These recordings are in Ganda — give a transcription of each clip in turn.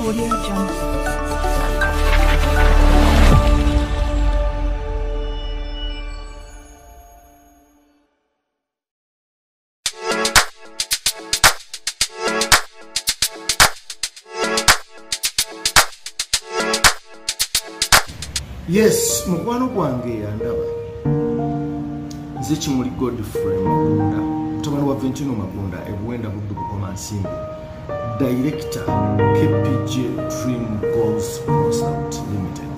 Audio Jungle. Yes, mukwano gwange yandaba. Nze Kimuli Godfrey Magunda, mutabani wa Ventino Magunda, ebuwenda buddu bukoma nsimbi. Director, KPG Dream Goals Consult Limited.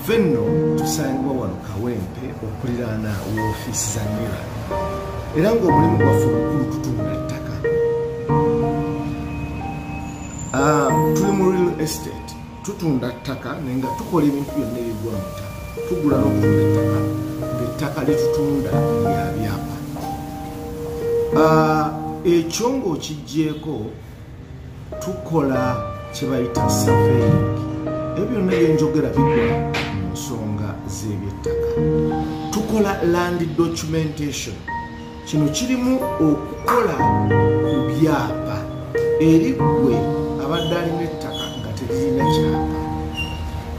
Fenno tusangibwa wano Kawempe okuliraana woofiisi za NIRA. Era ng'omulimu gwaffe omukulu tutunda ttaka. Tuli mu real estate. Tutunda ttaka nenga tukola ebintu byonna ebigwa mu ttaka. Tugula n'okutunda ettaka. Ng'ettaka litutunda lya byapa. Ekyo ng'okiggyeko tukola kye bayita surveying. Ebyo byonna bye njogera bigwa mu nsonga z'ebyettaka. Tukola land documentation. Kino kirimu okukola ku byapa eri ggwe abadde alina ettaka nga teririna kyapa,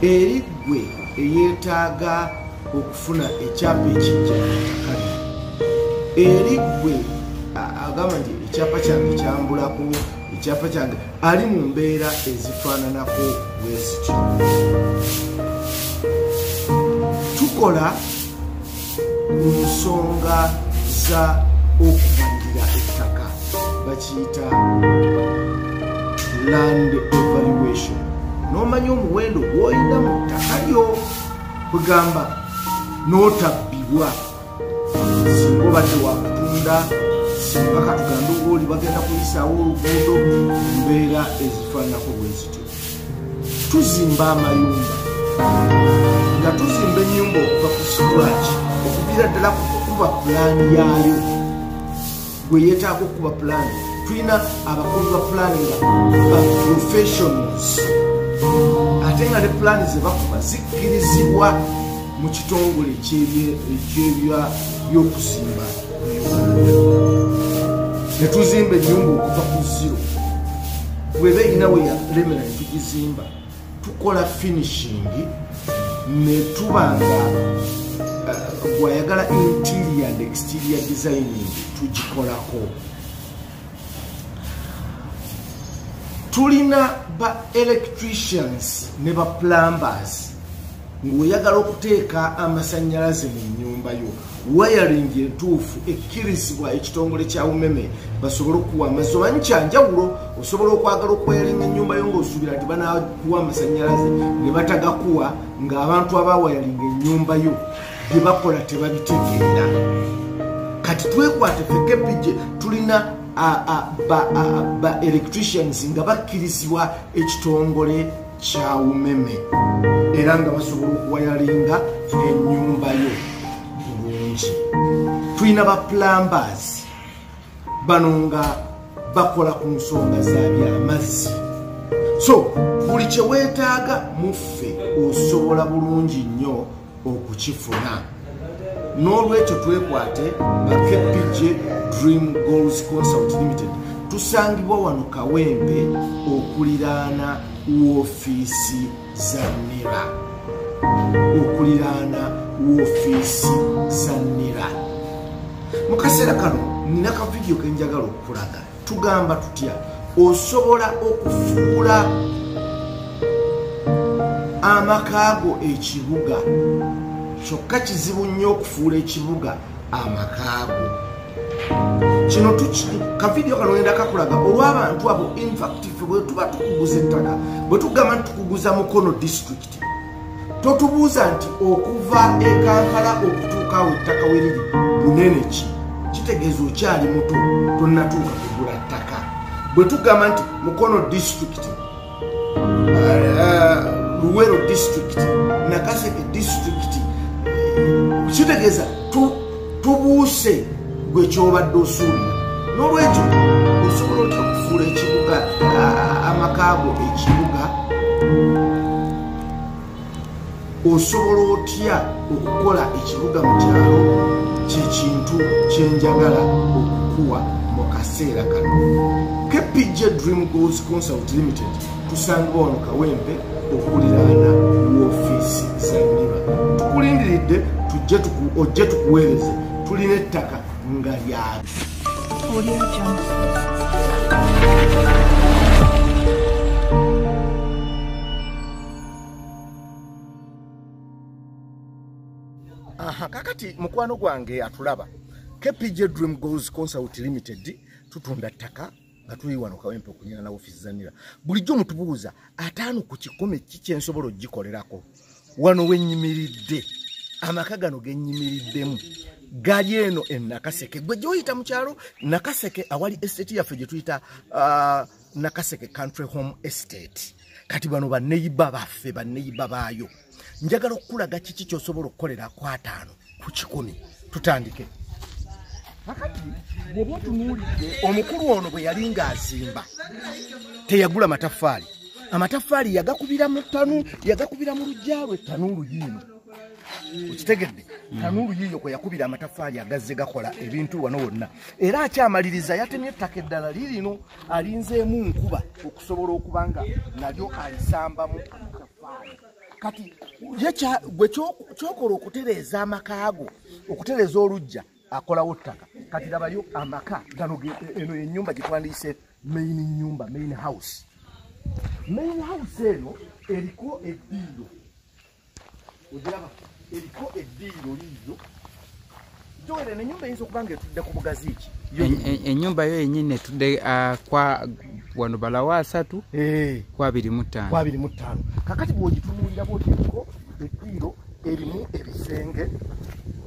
eri ggwe eyeetaaga okufuna ekyapa ekijja ku ttaka lyo, eri ggwe agamba nti ekyapa kyange kyambulako, ekyapa kyange ali mu mbeera ezifaananako bwezityo. Tukola ku nsonga za okubalirira ettaka, bakiyita land evaluation. N'omanya omuwendo gw'olina mu ttaka lyo, kugamba n'otabbibwa singa obadde wakutunda, singa katugambe oli bagenda kuyisaawo oluguudo, mbeera ezifaananako bwezityo. Tuzimba amayumba, nga tuzimba ennyumba okuva ku scratch, okuviira ddala kukuba pulaani yaayo. Gwe yeetaaga okuba pulaani, tulina abakozi ba pulaani nga professionals, ate nga ne pulaani ze bakuba zikkirizibwa mu kitongole by'okuzimba mu Uganda. Ne tuzimba ennyumba okuva ku zero, bweba erina we yalemera ne tugizimba. Tukola finishing ne tubanga gwayagala interior and exterior designing tugikolako. Tulina ba electricians ne ba plumbers, ng'oyagala okuteeka amasannyalaze mu nnyumba yo, wiring entuufu ekkirizibwa ekitongole kya umeme basobole okuwa amazzi. Omanyi kyanjawulo osobola okwagala okwayalinga ennyumba yo ng'osuubira nti banaakuwa amasannyalaze ne batagakuwa, ng'abantu abawayalinga ennyumba yo bye bakola tebabitegeera. Kati twekwate ffe KPG tulina ba electricians nga bakkirizibwa ekitongole kya umeme era nga basobola okuwayalinga ennyumba yo bulungi. Tulina ba plumbers, bano nga bakola ku nsonga za byamazzi. So buli kye weetaaga muffe osobola bulungi nnyo okukifuna. N'olwekyo twekwate ba KPG Dream Goals Consult Limited. Tusangibwa wano Kawempe okuliraana woofiisi za NIRA. Okuliraana woofiisi za NIRA. Mu kaseera kano nina ka vidiyo ke njagala okulaga. Tugamba tutya osobola okufuula amakaago ekibuga. Kyokka kizibu nnyo okufuula ekibuga amakaago. Kino ka vidiyo kano ngenda kakulaga olw'abantu abo infactive bwe tuba tukuguza ettaka, bwe tugamba nti tukuguza Mukono district, totubuuza nti okuva e Kampala okutuuka awo ettaka we liri bunene ki, kitegeeza okyali muto tonnatuuka kugula ttaka. Bwe tugamba nti Mukono district, Luweero district, Nakaseke district, kitegeeza tubuuse gwe kyobadde osuubira. N'olwekyo osobola otya okufuula ekibuga amakaago ekibuga, osobola otya okukola ekibuga mu kyalo, kye kintu kyenjagala okukuwa mu kaseera kano. KPJ Dream Goals Consult Limited tusangibwa wano Kawempe okuliraana woofiisi za NIBA. Tukulindiridde ojje tukuweereze. Tulina ettaka nga lya kakati mukwano gwange atulaba. KPJ Dream Goals Consult Limited tutunda ttaka nga tuli wano Kawempe okunyana na office za NIBA. Bulijjo mutubuuza 5 ku 10 kiki ensobola ogikolerako wano wenyimiridde. Amaka gano genyimiriddemu gali eno Nakaseke. Gwe gyoyita mu kyalo Nakaseke awali estate yaffe gye tuyita Nakaseke Country Home Estate. Kati bano baneiba baffe baneiba baayo. Njagala okulaga kiki ky'osobola okukolera ku 5 ku 10. Tutandike. Akati bw'oba tunuulidde omukulu ono bwe yali ng'azimba teyagula mataffaali. Amataffaali yagakubira mu ttanu, yagakubira mu luggya lwe ttanuulu yiino. Ukitegedde tanuulu yiyo kwe yakubira amataffaali agazze gakola ebintu wano wonna. Era akyamaliriza yatemye ettaka eddala lirino alinzeemu nkuba okusobola okubanga nalyo alisambamu amataffaali. Kati gwe kyokola okutereeza amakaago, okutereeza olujja akolawo ttaka. Kati labayo amaka gano eno ennyumba gye twandiyise main house. Main house eno eriko eddiiro. Ojiraba eriko eddiiro liyo. Joere n'ennyumba eyinza okuba ng'etudde ku bugazi ki? Ennyumba yo yennyini etudde kwa wano balawa 3 kwa 25. Kwa 25. Kakati bw'ogitunuulira bw'oti eriko eddiiro erimu ebisenge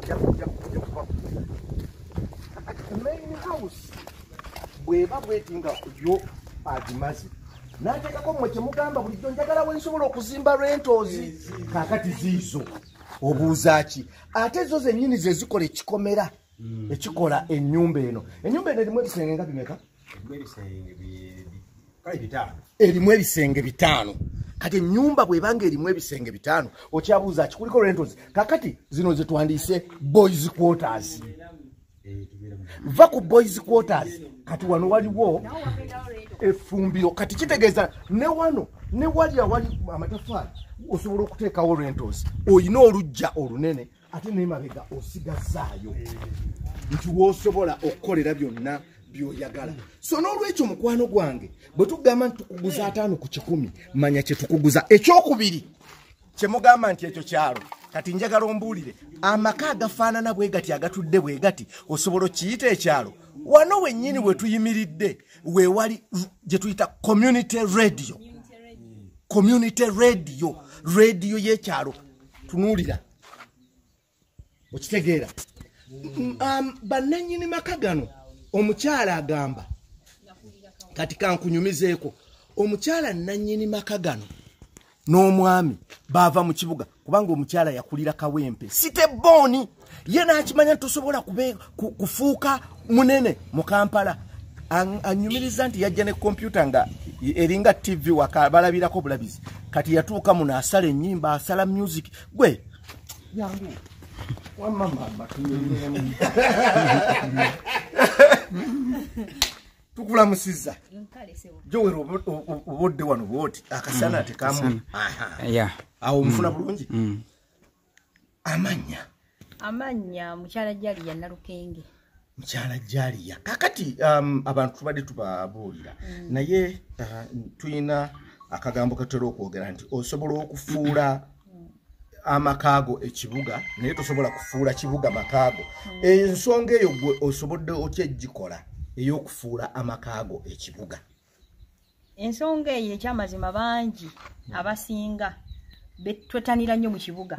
kyakuja kuba. Main house bw'eba bwetinga yo agimaze. Nateekako mmwe kye mugamba bulijjo njagala wensobola okuzimba rentals. Kakati ziizo obuuza ki? Ate zo zennyini ze zikola ekikomera ekikola ennyumba eno. Ennyumba eno erimu ebisenge nga bimeka? Erimu ebisenge 5. Kati ennyumba bw'ebanga erimu ebisenge 5 okyabuuza ki? Kuliko rentals. Kakati zino ze twandiise boys quarters. Va ku boys quarters. Kati wano waliwo efumbiro. Kati kitegeeza ne wano ne wali awali amataffaali osobola okuteekawo rentals. Oyina olujja olunene ate n'emabega osigazaayo nti w'osobola okukolera byonna by'oyagala. So n'olwekyo mukwano gwange bwe tugamba nti tukuguza 5 ku 10 manya kye tukuguza. Ekyokubiri kye mugamba nti ekyo kyalo. Kati njagala ombuulire amaka agafaanana bwe gati agatudde bwe gati osobola okiyita ekyalo. Wano wennyini we tuyimiridde we wali gye tuyita community radio. Community radio. Radio y'ekyalo. Tunuulira. Okitegeera. Bannannyini maka gano omukyala agamba kati kankunyumizeeko. Omukyala nnannyini maka gano n'omwami baava mu kibuga kubanga omukyala yakulira Kawempe Siteboni. Ye n'akimanya tosobola kufuuka munene mu Kampala. Anyumiriza nti yajja ne kompyuta nga eringa TV wakabalabirako bulabizi. Kati yatuuka muno asala ennyimba, asala music. Gwe yangu wamama tunyumiremu. Tukulamusiza. Jowe obodde wano bwoti akasana tekamu. Awo mfuna bulungi. Amanya mukyala Jaliya Nalukenge. Mukyala Jaliya. Kakati abantu tubadde tubabuulira naye tuyina akagambo katera okwogera nti osobola okufuula amakaago ekibuga naye tosobola kufuula kibuga makaago. Ensonga eyo gwe osobodde okyegikola ey'okufuula amakaago ekibuga. Ensonga eyo ekyamazima bangi abasinga betwetanira nnyo mu kibuga.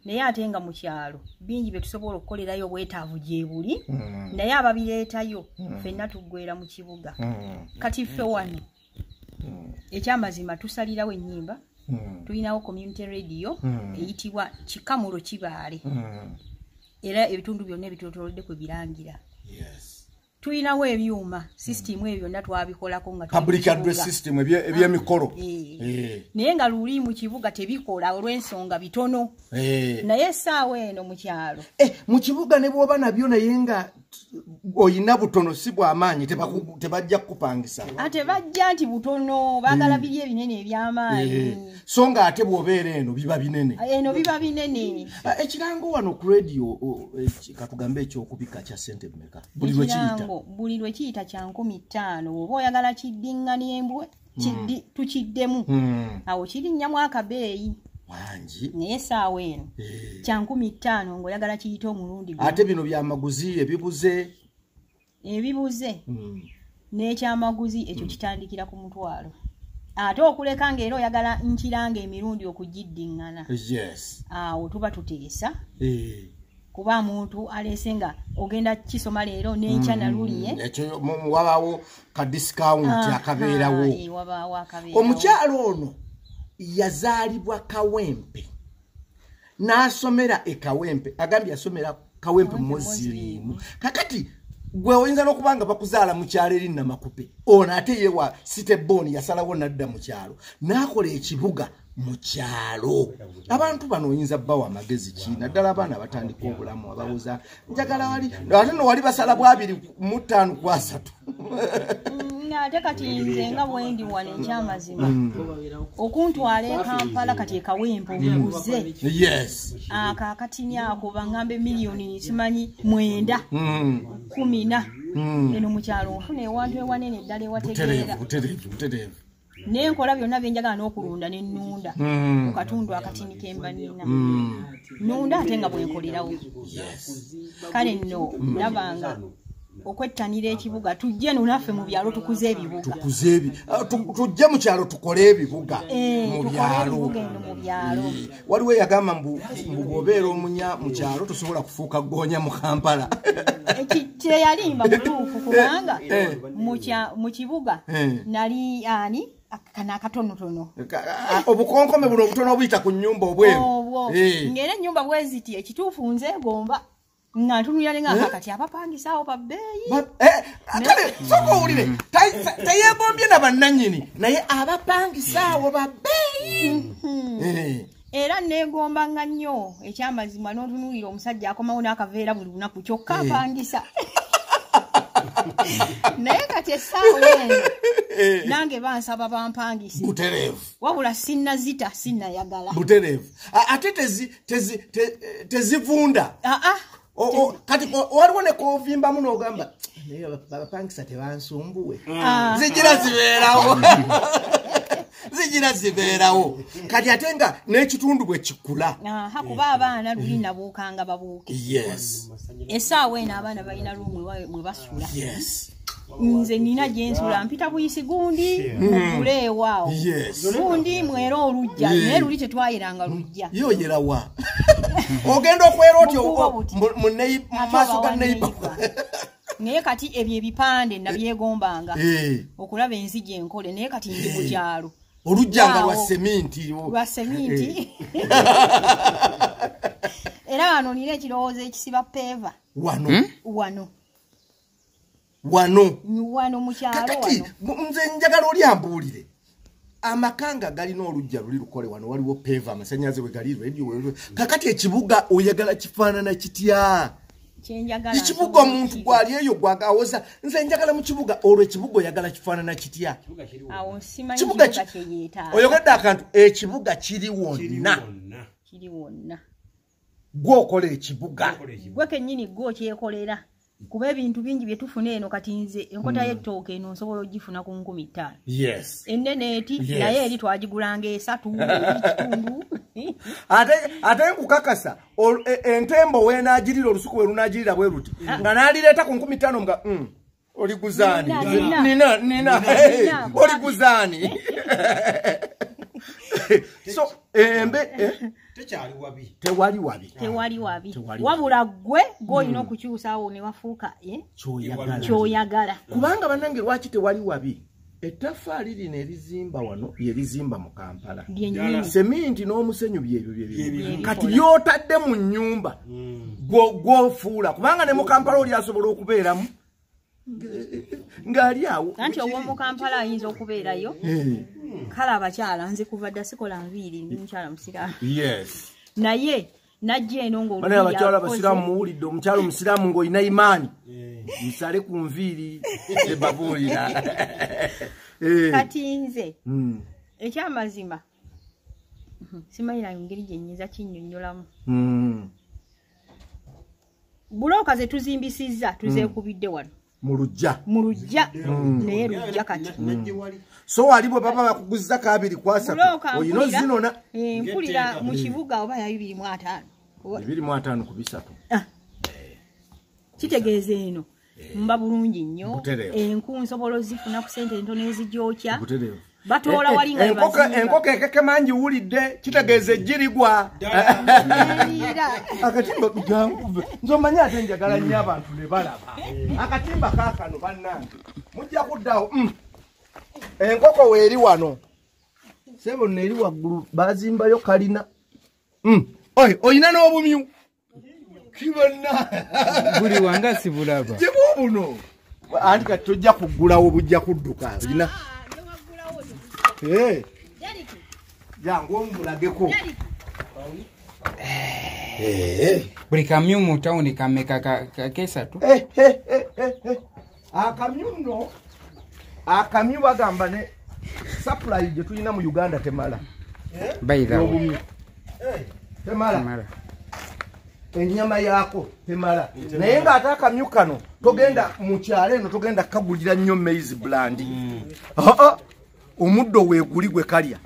Naye ate nga mu kyalo bingi bye tusobola okukolerayo obwetaavu gye buli. Naye ababireetayo ffenna tuggwera mu kibuga. Kati ffe wano ekyamazima tusalirawo ennyimba. Tulinawo community radio eyitibwa Kikamulo Kibaale. Era ebitundu byonna ebitwetoolodde kwe birangira. Tulinawo ebyuma system ebyo byonna twabikolako nga public address system eby'emikolo. Naye nga luli mu kibuga tebikola olw'ensonga bitono. Naye essaawa eno mu kyalo mu kibuga ne bw'oba nabyo naye nga oyina butono si bw'amaanyi tebajja kukupangisa ate bajja nti butono baagala biri ebinene eby'amaanyi so nga ate bw'obeera eno biba binene ekirango wano ku radio katugambe ekyokubika kya ssente mmeka buli lwe kiyita kya 15,000 oba oyagala kiddiŋŋani embwe tukiddemu awo kirinnyamu akabeeyi wangi naye essaawa eno kya 15,000 ng'oyagala kiyita omulundi ate bino byamaguzi ebibuze n'ekyamaguzi ekyo kitandikira ku mutwalo ate okuleka ng'era oyagala nkiranga emirundi okugiddiŋŋana awo tuba tuteesa kuba muntu alese nga ogenda kisoma leero n'enkya naluliye wabawo ka discount akabeerawo omukyalo ono yazaalibwa Kawempe n'asomera Kawempe agambye yasomera Kawempe Muslim kakati gwe oyinza n'okubanga bakuzaala mu kyalo eri Namakupe ono ate yewa Siteboni yasalawo nadda mu kyalo n'akola ekibuga mu kyalo abantu bano oyinza bbawa amagezi ki naddala abaana batandika obulamu abawoza njagala wali ate no wali basala bwa 2 ku 3 ate kati nze nga bwendi wano ekyamazima okuntwala e Kampala kati Kawempe omuguze akakatini ako bangambe miliyoni simanyi 9 10 eno mu kyalo ofuna ewantu ewanene eddala ewategeera nenkola byonna byenjagala n'okulunda n'ennunda mu katundu akatini kemba nina nunda ate nga bwenkolerawo kale nno ndabanga okwettanira ekibuga tujje naffe mu byalo tukuze ebibuga tujje mu kyalo tukole ebibuga mu byalo waliwo yagamba mbu bw'obeera omunya mu kyalo tosobola kufuuka goonya mu Kampala teyalimba mutuufu kubanga mu kibuga nali ani kana akatonotono obukonkome buno obutono obuyita ku nnyumba obweru ng'era ennyumba bweziti ekituufu nze gomba nga ntunulira nga kati abapangisaawo babbeeyi kale soko owulire teyeegombye na bannannyini naye abapangisaawo babbeeyi era neegombanga nnyo ekyamazima n'otunulira omusajja akomawo n'akaveera buli lunaku kyokka apangisa naye kati essaawa eno nange bansaba bampangise butereevu wabula sinnazita sinnayagala butereevu ate tezivunda kati waliwo ne kovimbamu n'ogamba naye abapangisa tebansumbuwe zigira zibeerawo kati ate nga n'ekitundu bwe kikula kuba abaana luli nabuukanga babuuke essaawa eno abaana balina lumu mwe basula nze nina gyensula mpita buyisi gundi mugule ewaawo gundi mwera olujja naye luli tetwayeranga lujja yoyerawa ogenda okwera otyo mu maaso ga neiba naye kati ebyo ebipande nabyegombanga okulaba enzigi enkole naye kati ndi mu kyalo olujjanga lwa seminti era wano nina ekirowoozo ekisiba peeva wano mu kyalo wano nze njagala oli ambuulire amakanga galina olujja luli lukole wano waliwo peeva amasannyalaze we gali radio kakati ekibuga oyagala kifaanana kitya ekibuga omuntu gwali eyo gwagawoza nze njagala mu kibuga olwo ekibuga oyagala kifaanana kitya oyogedde akantu ekibuga kiri wonna gwokola ekibuga gwe kennyini gwokyekolera kuba ebintu bingi bye tufuna eno kati nze enkota y'ettooke eno nsobola ogifuna ku 15,000 enneneeti naye eri twagigulanga 3 ekitundu ate nkukakasa entembo weenagirira olusuku we lunagirira bwe ruti nga n'alireeta ku 15,000 nga oliguzaani nina oliguzaani so tewali wabi wabula gwe gw'olina okukyusaawo ne wafuuka kyoyagala kubanga bannange lwaki tewali wabi ettaffaali lino erizimba wano yerizimba mu Kampala seminti n'omusenyu byebyo kati byotadde mu nnyumba gwofuula kubanga ne mu Kampala oli asobola okubeeramu ng'ali awo anti ogw'omu Kampala ayinza okubeerayo kale abakyala nze kuva dda sikola nviiri ndi mukyala musiraamu naye najja eno ng'oluli abakyala basiraamu muwulidde omukyala omusiraamu ng'olina imaani Musale ku nviiri ebabuulira. Kati nze ekyamazima simayira ngeri gye nnyinza kinnyonnyolamu. Buloka ze tuzimbisizza tuzeekubidde wano. Mu lujja naye lujja kati. So waliwo baba bakuguzza kabiri kwasatu oyino zinona mpulira mu kibuga oba ya 2.5 2.5 ku bisatu kitegeeza eno mba bulungi nnyo enku nsobola zifuna ku sente ntono ezijokya batoola walinga enkoko ekeke mangi wulidde kitegeeza ejjirigwa akatimba jangu nzomanya ate njagala nnyo abantu ne balaba akatimba kaakano bannange mujja kuddawo enkoko weeri wano sebo neeri waggulu bazimbayo kalina oyina n'obumyu kibonna buli wanga sibulaba jibu buno anti kati tojja kuggulawo bujja kudduka olina jangu omulageko buli kamyu mu tawuni kameka kesatu akamyu bagamba ne supply gye tulina mu Uganda temala temala ennyama yaako temala naye ng'ate akamyu kano togenda mu kyalo eno togenda kagulira nnyo maize brand omuddo weeguli gwe kalya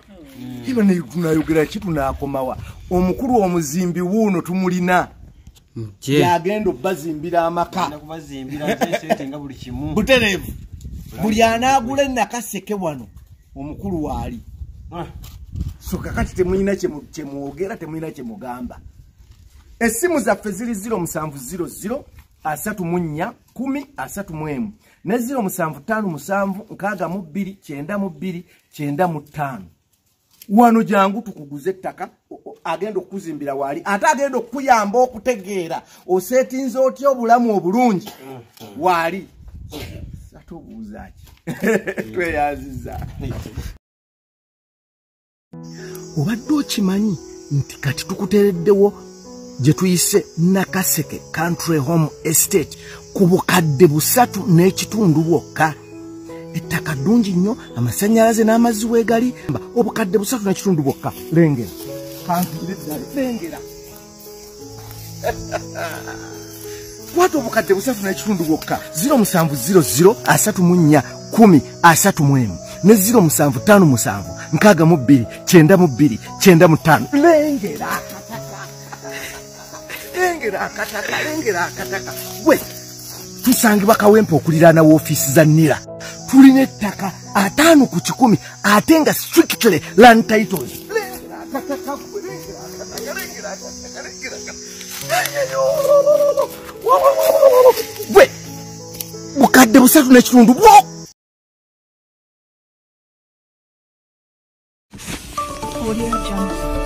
iba tunayogera ki tunaakomawa omukulu omuzimbi wuuno tumulina yagenda obbazimbira amaka butereevu buli anaagula ennakaseke wano omukulu waali so kakati temulina kyemwogera temulina kyemugamba essimu zaffe ziri 0700 34 10 31 ne 0757 62 92 95 wano jangu tukuguze ettaka agenda okuzimbira wali ate agenda okuyamba okutegeera osetinze otya obulamu obulungi wali atubuuzaki tweyaziza obadde okimanyi nti kati tukuteereddewo gye tuyise Nakaseke Country Home Estate ku bukadde 3.5 bwokka ettaka ddungi nnyo amasannyalaze n'amazzi weegali obukadde 3.5 bwokka lengera kampire ddala lengera watu obukadde 3.5 bwokka 0700 34 10 31 ne 0757 62 92 95 lengera akataka we tusangibwa Kawempe okuliraana woofiisi za NIRA tulina ettaka 5 ku 10 ate nga strictly land titles we bukadde 3.5 bwo Audio Jungle.